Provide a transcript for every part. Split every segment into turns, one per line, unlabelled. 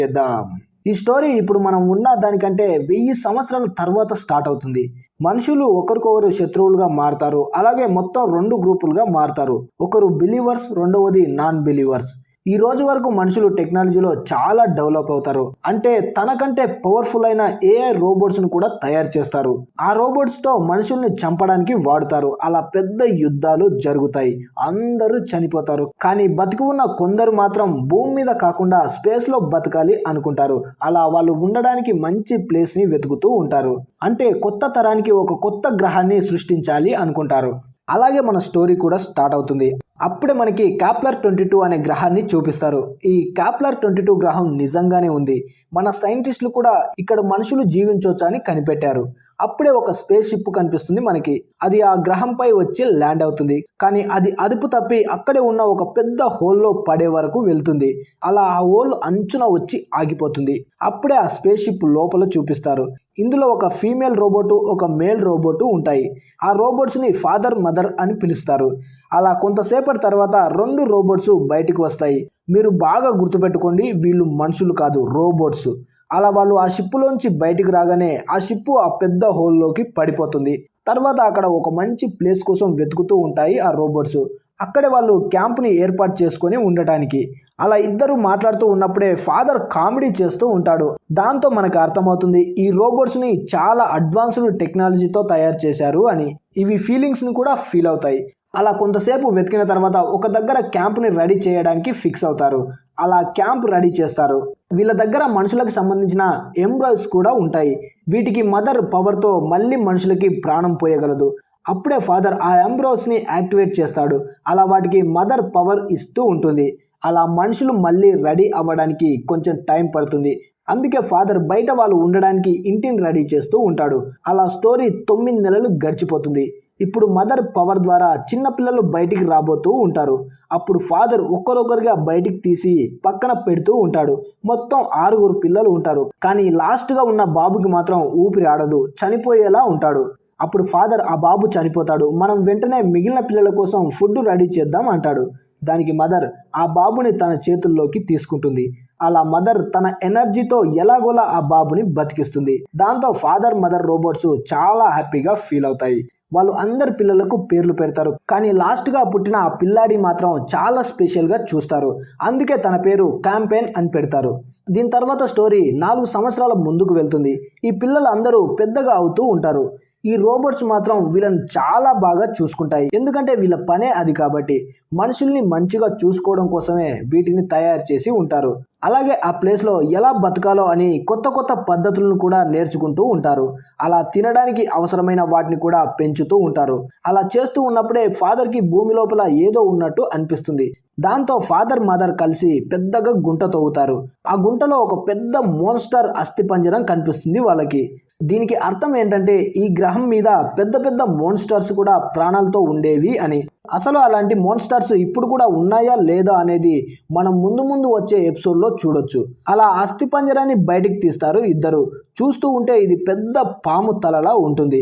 చేద్దాం. ఈ స్టోరీ ఇప్పుడు మనం ఉన్న దానికంటే 1000 సంవత్సరాల తర్వాత స్టార్ట్ అవుతుంది. మనుషులు ఒకరికొకరు శత్రువులుగా మారతారు. అలాగే మొత్తం 2 గ్రూపులుగా మారతారు. ఒకరు బిలీవర్స్, రెండవది నాన్ బిలీవర్స్. ఈ రోజు వరకు మనుషులు టెక్నాలజీలో చాలా డెవలప్ అవుతారు. అంటే తనకంటే పవర్ఫుల్ అయిన ఏఐ రోబోట్స్ ను కూడా తయారు చేస్తారు. ఆ రోబోట్స్ తో మనుషుల్ని చంపడానికి వాడుతారు. అలా పెద్ద యుద్ధాలు జరుగుతాయి, అందరూ చనిపోతారు. కానీ బతికి ఉన్న కొందరు మాత్రం భూమి మీద కాకుండా స్పేస్ లో బతకాలి అనుకుంటారు. అలా వాళ్ళు ఉండడానికి మంచి ప్లేస్ ని వెతుకుతూ ఉంటారు. అంటే కొత్త తరానికి ఒక కొత్త గ్రహాన్ని సృష్టించాలి అనుకుంటారు. అలాగే మన స్టోరీ కూడా స్టార్ట్ అవుతుంది. అప్పుడే మనకి కాప్లర్ 22 అనే గ్రహాన్ని చూపిస్తారు. ఈ కాప్లర్ 22 గ్రహం నిజంగానే ఉంది. మన సైంటిస్టులు కూడా ఇక్కడ మనుషులు జీవించవచ్చు అని కనిపెట్టారు. అప్పుడే ఒక స్పేస్ షిప్ కనిపిస్తుంది మనకి. అది ఆ గ్రహంపై వచ్చి ల్యాండ్ అవుతుంది. కానీ అది అదుపు తప్పి అక్కడే ఉన్న ఒక పెద్ద హోల్లో పడే వరకు వెళ్తుంది. అలా ఆ హోల్ అంచున వచ్చి ఆగిపోతుంది. అప్పుడే ఆ స్పేస్ షిప్ లోపల చూపిస్తారు. ఇందులో ఒక ఫీమేల్ రోబోటు, ఒక మేల్ రోబోటు ఉంటాయి. ఆ రోబోట్స్ని ఫాదర్, మదర్ అని పిలుస్తారు. అలా కొంతసేపటి తర్వాత 2 రోబోట్స్ బయటికి వస్తాయి. మీరు బాగా గుర్తుపెట్టుకోండి, వీళ్ళు మనుషులు కాదు, రోబోట్స్. అలా వాళ్ళు ఆ షిప్పులోంచి బయటికి రాగానే ఆ షిప్పు ఆ పెద్ద హోల్లోకి పడిపోతుంది. తర్వాత అక్కడ ఒక మంచి ప్లేస్ కోసం వెతుకుతూ ఉంటాయి ఆ రోబోట్స్. అక్కడే వాళ్ళు క్యాంప్ని ఏర్పాటు చేసుకొని ఉండటానికి. అలా ఇద్దరు మాట్లాడుతూ ఉన్నప్పుడే ఫాదర్ కామెడీ చేస్తూ ఉంటాడు. దాంతో మనకు అర్థమవుతుంది ఈ రోబోట్స్ని చాలా అడ్వాన్స్డ్ టెక్నాలజీతో తయారు చేశారు అని. ఇవి ఫీలింగ్స్ని కూడా ఫీల్ అవుతాయి. అలా కొంతసేపు వెతికిన తర్వాత ఒక దగ్గర క్యాంప్ని రెడీ చేయడానికి ఫిక్స్ అవుతారు. అలా క్యాంప్ రెడీ చేస్తారు. వీళ్ళ దగ్గర మనుషులకు సంబంధించిన ఎంబ్రాయిడ్స్ కూడా ఉంటాయి. వీటికి మదర్ పవర్తో మళ్ళీ మనుషులకి ప్రాణం పోయగలదు. అప్పుడే ఫాదర్ ఆ ఎంబ్రాయిడ్స్ని యాక్టివేట్ చేస్తాడు. అలా వాటికి మదర్ పవర్ ఇస్తూ ఉంటుంది. అలా మనుషులు మళ్ళీ రెడీ అవ్వడానికి కొంచెం టైం పడుతుంది. అందుకే ఫాదర్ బయట వాళ్ళు ఉండడానికి ఇంటిని రెడీ చేస్తూ ఉంటాడు. అలా స్టోరీ 9 నెలలు గడిచిపోతుంది. ఇప్పుడు మదర్ పవర్ ద్వారా చిన్నపిల్లలు బయటికి రాబోతూ ఉంటారు. అప్పుడు ఫాదర్ ఒక్కరొక్కరుగా బయటికి తీసి పక్కన పెడుతూ ఉంటాడు. మొత్తం 6 పిల్లలు ఉంటారు. కానీ లాస్ట్గా ఉన్న బాబుకి మాత్రం ఊపిరి ఆడదు, చనిపోయేలా ఉంటాడు. అప్పుడు ఫాదర్ ఆ బాబు చనిపోతాడు. మనం వెంటనే మిగిలిన పిల్లల కోసం ఫుడ్ రెడీ చేద్దాం అంటాడు. దానికి మదర్ ఆ బాబుని తన చేతుల్లోకి తీసుకుంటుంది. అలా మదర్ తన ఎనర్జీతో ఎలాగోలా ఆ బాబుని బతికిస్తుంది. దాంతో ఫాదర్, మదర్ రోబోట్స్ చాలా హ్యాపీగా ఫీల్ అవుతాయి. వాళ్ళు అందరి పిల్లలకు పేర్లు పెడతారు. కానీ లాస్ట్గా పుట్టిన ఆ పిల్లాడి మాత్రం చాలా స్పెషల్గా చూస్తారు. అందుకే తన పేరు క్యాంపెయిన్ అని పెడతారు. దీని తర్వాత స్టోరీ 4 సంవత్సరాల ముందుకు వెళ్తుంది. ఈ పిల్లలు అందరూ పెద్దగా అవుతూ ఉంటారు. ఈ రోబోట్స్ మాత్రం వీళ్ళని చాలా బాగా చూసుకుంటాయి. ఎందుకంటే వీళ్ళ పనే అది కాబట్టి. మనుషుల్ని మంచిగా చూసుకోవడం కోసమే వీటిని తయారు చేసి ఉంటారు. అలాగే ఆ ప్లేస్లో ఎలా బతకాలో అని కొత్త కొత్త పద్ధతులను కూడా నేర్చుకుంటూ ఉంటారు. అలా తినడానికి అవసరమైన వాటిని కూడా పెంచుతూ ఉంటారు. అలా చేస్తూ ఉన్నప్పుడే ఫాదర్కి భూమి లోపల ఏదో ఉన్నట్టు అనిపిస్తుంది. దాంతో ఫాదర్, మదర్ కలిసి పెద్దగా గుంట తవ్వుతారు. ఆ గుంటలో ఒక పెద్ద మోన్స్టర్ అస్థిపంజరం కనిపిస్తుంది వాళ్ళకి. దీనికి అర్థం ఏంటంటే ఈ గ్రహం మీద పెద్ద పెద్ద మోన్స్టర్స్ కూడా ప్రాణాలతో ఉండేవి అని. అసలు అలాంటి మోన్స్టర్స్ ఇప్పుడు కూడా ఉన్నాయా లేదా అనేది మనం ముందు ముందు వచ్చే ఎపిసోడ్లో చూడొచ్చు. అలా అస్థిపంజరాన్ని బయటికి తీస్తారు ఇద్దరు. చూస్తూ ఉంటే ఇది పెద్ద పాము తలలా ఉంటుంది.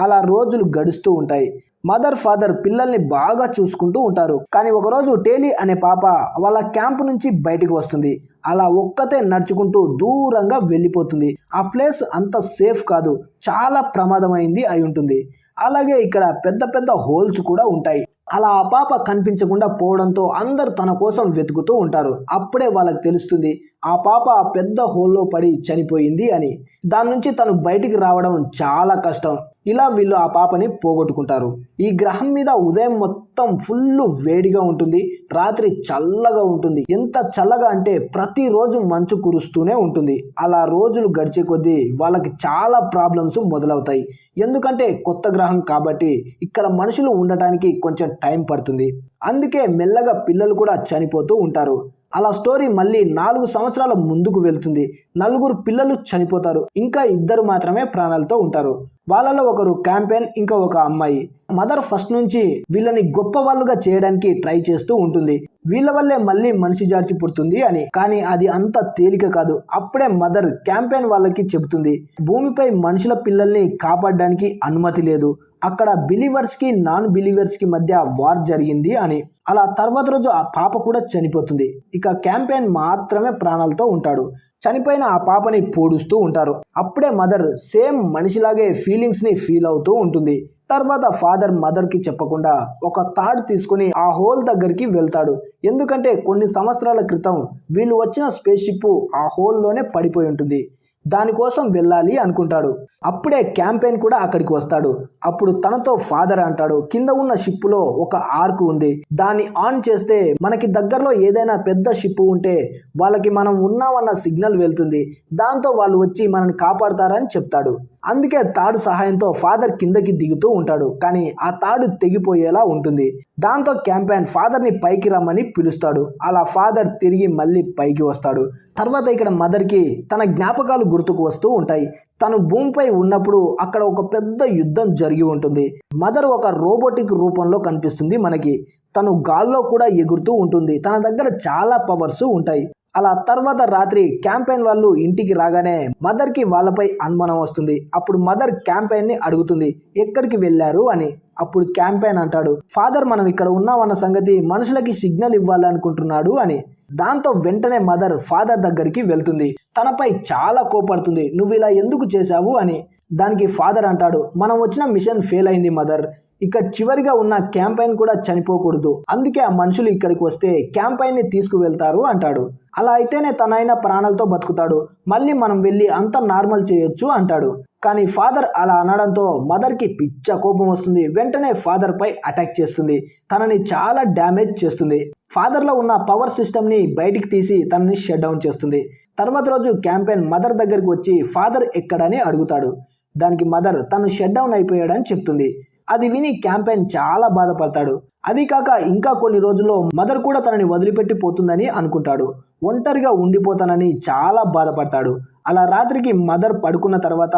అలా రోజులు గడుస్తూ ఉంటాయి. మదర్, ఫాదర్ పిల్లల్ని బాగా చూసుకుంటూ ఉంటారు. కానీ ఒకరోజు టేలీ అనే పాప వాళ్ళ క్యాంప్ నుంచి బయటికి వస్తుంది. అలా ఒక్కతే నడుచుకుంటూ దూరంగా వెళ్ళిపోతుంది. ఆ ప్లేస్ అంత సేఫ్ కాదు, చాలా ప్రమాదమైంది అయి ఉంటుంది. అలాగే ఇక్కడ పెద్ద పెద్ద హోల్స్ కూడా ఉంటాయి. అలా ఆ పాప కనిపించకుండా పోవడంతో అందరూ తన కోసం వెతుకుతూ ఉంటారు. అప్పుడే వాళ్ళకి తెలుస్తుంది ఆ పాప ఆ పెద్ద హోల్లో పడి చనిపోయింది అని. దాని నుంచి తను బయటికి రావడం చాలా కష్టం. ఇలా వీళ్ళు ఆ పాపని పోగొట్టుకుంటారు. ఈ గ్రహం మీద ఉదయం మొత్తం ఫుల్ వేడిగా ఉంటుంది, రాత్రి చల్లగా ఉంటుంది. ఎంత చల్లగా అంటే ప్రతిరోజు మంచు కురుస్తూనే ఉంటుంది. అలా రోజులు గడిచే కొద్దీ వాళ్ళకి చాలా ప్రాబ్లమ్స్ మొదలవుతాయి. ఎందుకంటే కొత్త గ్రహం కాబట్టి ఇక్కడ మనుషులు ఉండటానికి కొంచెం టైం పడుతుంది. అందుకే మెల్లగా పిల్లలు కూడా చనిపోతూ ఉంటారు. అలా స్టోరీ మళ్ళీ 4 సంవత్సరాల ముందుకు వెళ్తుంది. 4 పిల్లలు చనిపోతారు. ఇంకా 2 మాత్రమే ప్రాణాలతో ఉంటారు. వాళ్ళలో ఒకరు క్యాంపెయిన్, ఇంకా ఒక అమ్మాయి. మదర్ ఫస్ట్ నుంచి వీళ్ళని గొప్ప వాళ్ళుగా చేయడానికి ట్రై చేస్తూ ఉంటుంది. వీళ్ళ వల్లే మళ్ళీ మనిషి జాతి పుడుతుంది అని. కానీ అది అంత తేలిక కాదు. అప్పుడే మదర్ క్యాంపెయిన్ వాళ్ళకి చెబుతుంది భూమిపై మనుషుల పిల్లల్ని కాపాడడానికి అనుమతి లేదు. అక్కడ బిలీవర్స్ కి నాన్ బిలీవర్స్ కి మధ్య వార్ జరిగింది అని. అలా తర్వాత రోజు ఆ పాప కూడా చనిపోతుంది. ఇక క్యాంపెయిన్ మాత్రమే ప్రాణాలతో ఉంటాడు. చనిపోయిన ఆ పాపని పూడుస్తూ ఉంటారు. అప్పుడే మదర్ సేమ్ మనిషిలాగే ఫీలింగ్స్ ని ఫీల్ అవుతూ ఉంటుంది. తర్వాత ఫాదర్ మదర్ కి చెప్పకుండా ఒక తాడు తీసుకుని ఆ హోల్ దగ్గరికి వెళ్తాడు. ఎందుకంటే కొన్ని సంవత్సరాల క్రితం వీళ్ళు వచ్చిన స్పేస్ షిప్ ఆ హోల్లోనే పడిపోయి ఉంటుంది. దానికోసం వెళ్ళాలి అనుకుంటాడు. అప్పుడే క్యాంపెయిన్ కూడా అక్కడికి వస్తాడు. అప్పుడు తనతో ఫాదర్ అంటాడు, కింద ఉన్న షిప్ లో ఒక ఆర్క్ ఉంది, దాన్ని ఆన్ చేస్తే మనకి దగ్గరలో ఏదైనా పెద్ద షిప్ ఉంటే వాళ్ళకి మనం ఉన్నామన్న సిగ్నల్ వెళ్తుంది, దాంతో వాళ్ళు వచ్చి మనల్ని కాపాడతారని చెప్తాడు. అందుకే తాడు సహాయంతో ఫాదర్ కిందకి దిగుతూ ఉంటాడు. కానీ ఆ తాడు తెగిపోయేలా ఉంటుంది. దాంతో క్యాంపెయిన్ ఫాదర్ ని పైకి రమ్మని పిలుస్తాడు. అలా ఫాదర్ తిరిగి మళ్ళీ పైకి వస్తాడు. తర్వాత ఇక్కడ మదర్ కి తన జ్ఞాపకాలు గుర్తుకు వస్తూ ఉంటాయి. తను భూమిపై ఉన్నప్పుడు అక్కడ ఒక పెద్ద యుద్ధం జరిగి ఉంటుంది. మదర్ ఒక రోబోటిక్ రూపంలో కనిపిస్తుంది మనకి. తను గాల్లో కూడా ఎగురుతూ ఉంటుంది. తన దగ్గర చాలా పవర్స్ ఉంటాయి. అలా తర్వాత రాత్రి క్యాంపెయిన్ వాళ్ళు ఇంటికి రాగానే మదర్ కి వాళ్ళపై అనుమానం వస్తుంది. అప్పుడు మదర్ క్యాంపెయిన్ ని అడుగుతుంది, ఎక్కడికి వెళ్ళారు అని. అప్పుడు క్యాంపెయిన్ అంటాడు, ఫాదర్ మనం ఇక్కడ ఉన్నామన్న సంగతి మనుషులకి సిగ్నల్ ఇవ్వాలనుకుంటున్నాడు అని. దాంతో వెంటనే మదర్ ఫాదర్ దగ్గరికి వెళ్తుంది. తనపై చాలా కోపడుతుంది, నువ్వు ఇలా ఎందుకు చేశావు అని. దానికి ఫాదర్ అంటాడు, మనం వచ్చిన మిషన్ ఫెయిల్ అయింది మదర్, ఇక చివరిగా ఉన్న క్యాంపెయిన్ కూడా చనిపోకూడదు, అందుకే ఆ మనుషులు ఇక్కడికి వస్తే క్యాంపెయిన్ ని తీసుకువెళ్తారు అంటాడు. అలా అయితేనే తనైన ప్రాణాలతో బతుకుతాడు, మళ్ళీ మనం వెళ్ళి అంతా నార్మల్ చేయొచ్చు అంటాడు. కానీ ఫాదర్ అలా అనడంతో మదర్ కి పిచ్చ కోపం వస్తుంది. వెంటనే ఫాదర్ పై అటాక్ చేస్తుంది. తనని చాలా డ్యామేజ్ చేస్తుంది. ఫాదర్ లో ఉన్న పవర్ సిస్టమ్ ని బయటికి తీసి తనని షట్ డౌన్ చేస్తుంది. తర్వాత రోజు క్యాంపెయిన్ మదర్ దగ్గరికి వచ్చి ఫాదర్ ఎక్కడని అడుగుతాడు. దానికి మదర్ తను షట్ డౌన్ అయిపోయాడని చెప్తుంది. అది విని క్యాంపెయిన్ చాలా బాధపడతాడు. అది కాక ఇంకా కొన్ని రోజుల్లో మదర్ కూడా తనని వదిలిపెట్టి పోతుందని అనుకుంటాడు. ఒంటరిగా ఉండిపోతానని చాలా బాధపడతాడు. అలా రాత్రికి మదర్ పడుకున్న తర్వాత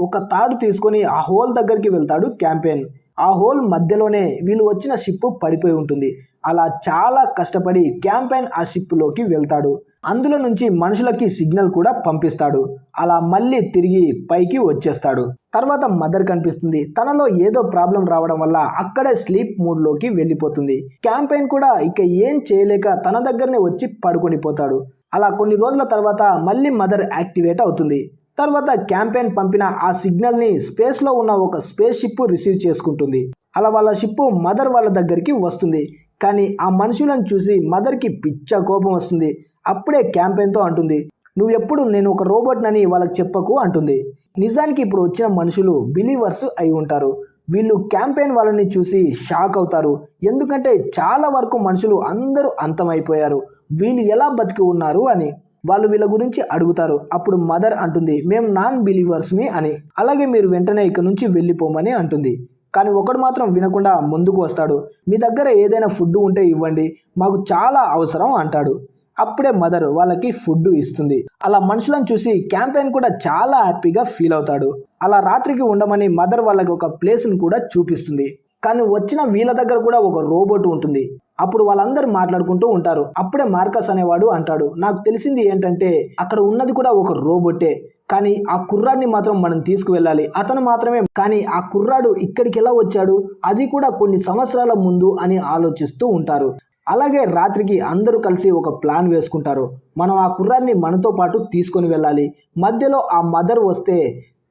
ఒక తాడు తీసుకొని ఆ హోల్ దగ్గరికి వెళ్తాడు క్యాంపెయిన్. ఆ హోల్ మధ్యలోనే వీళ్ళు వచ్చిన షిప్ పడిపోయి ఉంటుంది. అలా చాలా కష్టపడి క్యాంపెయిన్ ఆ షిప్ లోకి వెళ్తాడు. అందులో నుంచి మనుషులకి సిగ్నల్ కూడా పంపిస్తాడు. అలా మళ్ళీ తిరిగి పైకి వచ్చేస్తాడు. తర్వాత మదర్ కనిపిస్తుంది. తనలో ఏదో ప్రాబ్లం రావడం వల్ల అక్కడే స్లీప్ మూడ్ లోకి వెళ్ళిపోతుంది. క్యాంపెయిన్ కూడా ఇక ఏం చేయలేక తన దగ్గరనే వచ్చి పడుకొని పోతాడు. అలా కొన్ని రోజుల తర్వాత మళ్ళీ మదర్ యాక్టివేట్ అవుతుంది. తర్వాత క్యాంపెయిన్ పంపిన ఆ సిగ్నల్ ని స్పేస్ లో ఉన్న ఒక స్పేస్ షిప్ రిసీవ్ చేసుకుంటుంది. అలా వాళ్ళ షిప్ మదర్ వాళ్ళ దగ్గరికి వస్తుంది. కానీ ఆ మనుషులను చూసి మదర్ కి పిచ్చ కోపం వస్తుంది. అప్పుడే క్యాంపెయిన్ తో అంటుంది, నువ్వు ఎప్పుడు నేను ఒక రోబోట్ నని వాళ్ళకి చెప్పకు అంటుంది. నిజానికి ఇప్పుడు వచ్చిన మనుషులు బిలీవర్స్ అయి ఉంటారు. వీళ్ళు క్యాంపెయిన్ వాళ్ళని చూసి షాక్ అవుతారు. ఎందుకంటే చాలా వరకు మనుషులు అందరూ అంతమైపోయారు, వీళ్ళు ఎలా బతికి ఉన్నారు అని. వాళ్ళు వీళ్ళ గురించి అడుగుతారు. అప్పుడు మదర్ అంటుంది, మేము నాన్ బిలీవర్స్ మీ అని, అలాగే మీరు వెంటనే ఇక్కడ నుంచి వెళ్ళిపోమని అంటుంది. కానీ ఒకడు మాత్రం వినకుండా ముందుకు వస్తాడు. మీ దగ్గర ఏదైనా ఫుడ్ ఉంటే ఇవ్వండి, మాకు చాలా అవసరం అంటాడు. అప్పుడే మదర్ వాళ్ళకి ఫుడ్ ఇస్తుంది. అలా మనుషులను చూసి క్యాంపెయిన్ కూడా చాలా హ్యాపీగా ఫీల్ అవుతాడు. అలా రాత్రికి ఉండమని మదర్ వాళ్ళకి ఒక ప్లేస్ని కూడా చూపిస్తుంది. కానీ వచ్చిన వీళ్ళ దగ్గర కూడా ఒక రోబోట్ ఉంటుంది. అప్పుడు వాళ్ళందరూ మాట్లాడుకుంటూ ఉంటారు. అప్పుడే మార్కస్ అనేవాడు అంటాడు, నాకు తెలిసింది ఏంటంటే అక్కడ ఉన్నది కూడా ఒక రోబోటే, కానీ ఆ కుర్రాడిని మాత్రం మనం తీసుకువెళ్ళాలి, అతను మాత్రమే. కానీ ఆ కుర్రాడు ఇక్కడికి ఎలా వచ్చాడు, అది కూడా కొన్ని సంవత్సరాల ముందు అని ఆలోచిస్తూ ఉంటారు. అలాగే రాత్రికి అందరూ కలిసి ఒక ప్లాన్ వేసుకుంటారు. మనం ఆ కుర్రాడిని మనతో పాటు తీసుకొని వెళ్ళాలి, మధ్యలో ఆ మదర్ వస్తే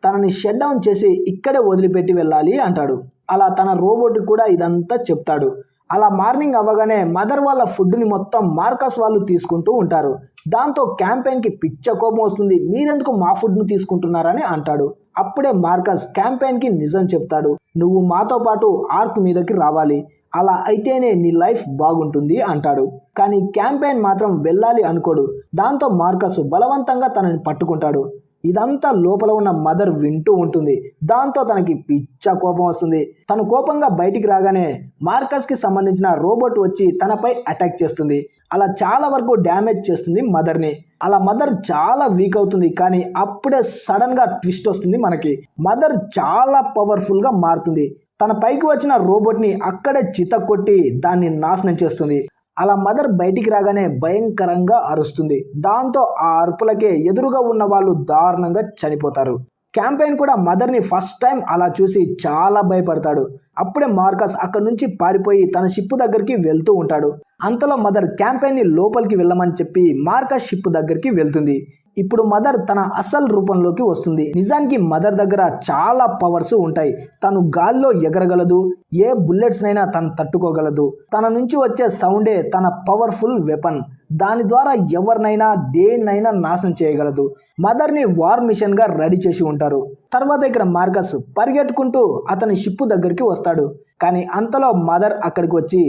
తనని షట్ డౌన్ చేసి ఇక్కడే వదిలిపెట్టి వెళ్ళాలి అంటాడు. అలా తన రోబోట్ కూడా ఇదంతా చెప్తాడు. అలా మార్నింగ్ అవ్వగానే మదర్ వాళ్ళ ఫుడ్ని మొత్తం మార్కస్ వాళ్ళు తీసుకుంటూ ఉంటారు. దాంతో క్యాంపెయిన్కి పిచ్చ కోపం వస్తుంది, మీరెందుకు మా ఫుడ్ను తీసుకుంటున్నారని అంటాడు. అప్పుడే మార్కస్ క్యాంపెయిన్కి నిజం చెప్తాడు, నువ్వు మాతో పాటు ఆర్క్ మీదకి రావాలి, అలా అయితేనే నీ లైఫ్ బాగుంటుంది అంటాడు. కానీ క్యాంపెయిన్ మాత్రం వెళ్ళాలి అనుకోడు. దాంతో మార్కస్ బలవంతంగా తనని పట్టుకుంటాడు. ఇదంతా లోపల ఉన్న మదర్ వింటూ ఉంటుంది. దాంతో తనకి పిచ్చ కోపం వస్తుంది. తను కోపంగా బయటికి రాగానే మార్కస్ కి సంబంధించిన రోబోట్ వచ్చి తనపై అటాక్ చేస్తుంది. అలా చాలా వరకు డ్యామేజ్ చేస్తుంది మదర్ని. అలా మదర్ చాలా వీక్ అవుతుంది. కానీ అప్పుడే సడన్ గా ట్విస్ట్ వస్తుంది మనకి. మదర్ చాలా పవర్ఫుల్ గా మారుతుంది. తన పైకి వచ్చిన రోబోట్ ని అక్కడే చితక్కొట్టి దాన్ని నాశనం చేస్తుంది. అలా మదర్ బయటికి రాగానే భయంకరంగా అరుస్తుంది. దాంతో ఆ అరుపులకే ఎదురుగా ఉన్న వాళ్ళు దారుణంగా చనిపోతారు. క్యాంపెయిన్ కూడా మదర్ని ఫస్ట్ టైం అలా చూసి చాలా భయపడతాడు. అప్పుడే మార్కస్ అక్కడి నుంచి పారిపోయి తన షిప్ దగ్గరికి వెళ్తూ ఉంటాడు. అంతలో మదర్ క్యాంపెయిన్ని లోపలికి వెళ్ళమని చెప్పి మార్కస్ షిప్ దగ్గరికి వెళ్తుంది. ఇప్పుడు మదర్ తన అసలు రూపంలోకి వస్తుంది. నిజానికి మదర్ దగ్గర చాలా పవర్స్ ఉంటాయి. తను గాల్లో ఎగరగలదు, ఏ బుల్లెట్స్ నైనా తను తట్టుకోగలదు. తన నుంచి వచ్చే సౌండే తన పవర్ఫుల్ వెపన్. దాని ద్వారా ఎవరినైనా దేన్నైనా నాశనం చేయగలదు. మదర్ని వార్ మిషన్గా రెడీ చేసి ఉంటారు. తర్వాత ఇక్కడ మార్కస్ పరిగెట్టుకుంటూ అతని షిప్ దగ్గరికి వస్తాడు. కానీ అంతలో మదర్ అక్కడికి వచ్చి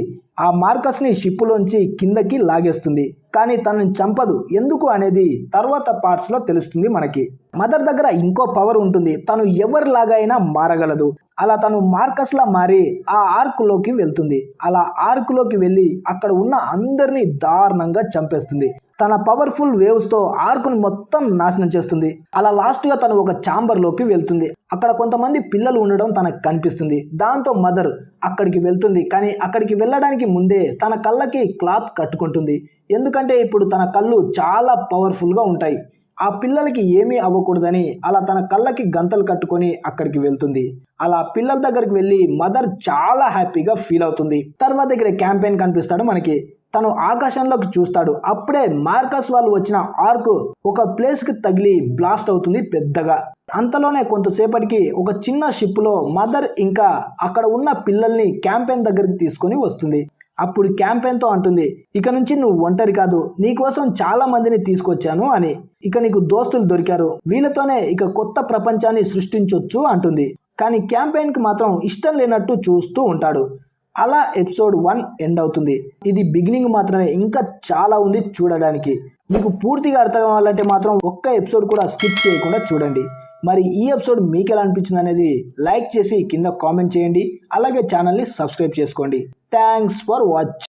ఆ మార్కస్ని షిప్పులోంచి కిందకి లాగేస్తుంది. కానీ తనని చంపదు. ఎందుకు అనేది తర్వాత పార్ట్స్లో తెలుస్తుంది మనకి. మదర్ దగ్గర ఇంకో పవర్ ఉంటుంది. తను ఎవరిలాగా అయినా మారగలదు. అలా తను మార్కస్లా మారి ఆ ఆర్క్లోకి వెళ్తుంది. అలా ఆర్క్లోకి వెళ్ళి అక్కడ ఉన్న అందరినీ దారుణంగా చంపేస్తుంది. తన పవర్ఫుల్ వేవ్స్తో ఆర్కును మొత్తం నాశనం చేస్తుంది. అలా లాస్ట్గా తను ఒక ఛాంబర్లోకి వెళ్తుంది. అక్కడ కొంతమంది పిల్లలు ఉండడం తనకు కనిపిస్తుంది. దాంతో మదర్ అక్కడికి వెళ్తుంది. కానీ అక్కడికి వెళ్ళడానికి ముందే తన కళ్ళకి క్లాత్ కట్టుకుంటుంది. ఎందుకంటే ఇప్పుడు తన కళ్ళు చాలా పవర్ఫుల్గా ఉంటాయి. ఆ పిల్లలకి ఏమీ అవ్వకూడదని అలా తన కళ్ళకి గంతలు కట్టుకొని అక్కడికి వెళ్తుంది. అలా పిల్లల దగ్గరికి వెళ్ళి మదర్ చాలా హ్యాపీగా ఫీల్ అవుతుంది. తర్వాత ఇక్కడ క్యాంపెయిన్ కనిపిస్తాడు మనకి. తను ఆకాశంలోకి చూస్తాడు. అప్పుడే మార్కస్ వాళ్ళు వచ్చిన ఆర్క్ ఒక ప్లేస్కి తగిలి బ్లాస్ట్ అవుతుంది పెద్దగా. అంతలోనే కొంతసేపటికి ఒక చిన్న షిప్లో మదర్ ఇంకా అక్కడ ఉన్న పిల్లల్ని క్యాంపెయిన్ దగ్గరికి తీసుకొని వస్తుంది. అప్పుడు క్యాంపెయిన్తో అంటుంది, ఇక నుంచి నువ్వు ఒంటరి కాదు, నీకోసం చాలా మందిని తీసుకొచ్చాను అని. ఇక నీకు దోస్తులు దొరికారు, వీళ్ళతోనే ఇక కొత్త ప్రపంచాన్ని సృష్టించొచ్చు అంటుంది. కానీ క్యాంపెయిన్కి మాత్రం ఇష్టం లేనట్టు చూస్తూ ఉంటాడు. అలా ఎపిసోడ్ 1 ఎండ్ అవుతుంది. ఇది బిగినింగ్ మాత్రమే, ఇంకా చాలా ఉంది చూడడానికి. మీకు పూర్తిగా అర్థం కావాలంటే మాత్రం ఒక్క ఎపిసోడ్ కూడా స్కిప్ చేయకుండా చూడండి. మరి ఈ ఎపిసోడ్ మీకు ఎలా అనిపించింది అనేది లైక్ చేసి కింద కామెంట్ చేయండి. అలాగే ఛానల్ని సబ్స్క్రైబ్ చేసుకోండి. Thanks for watching.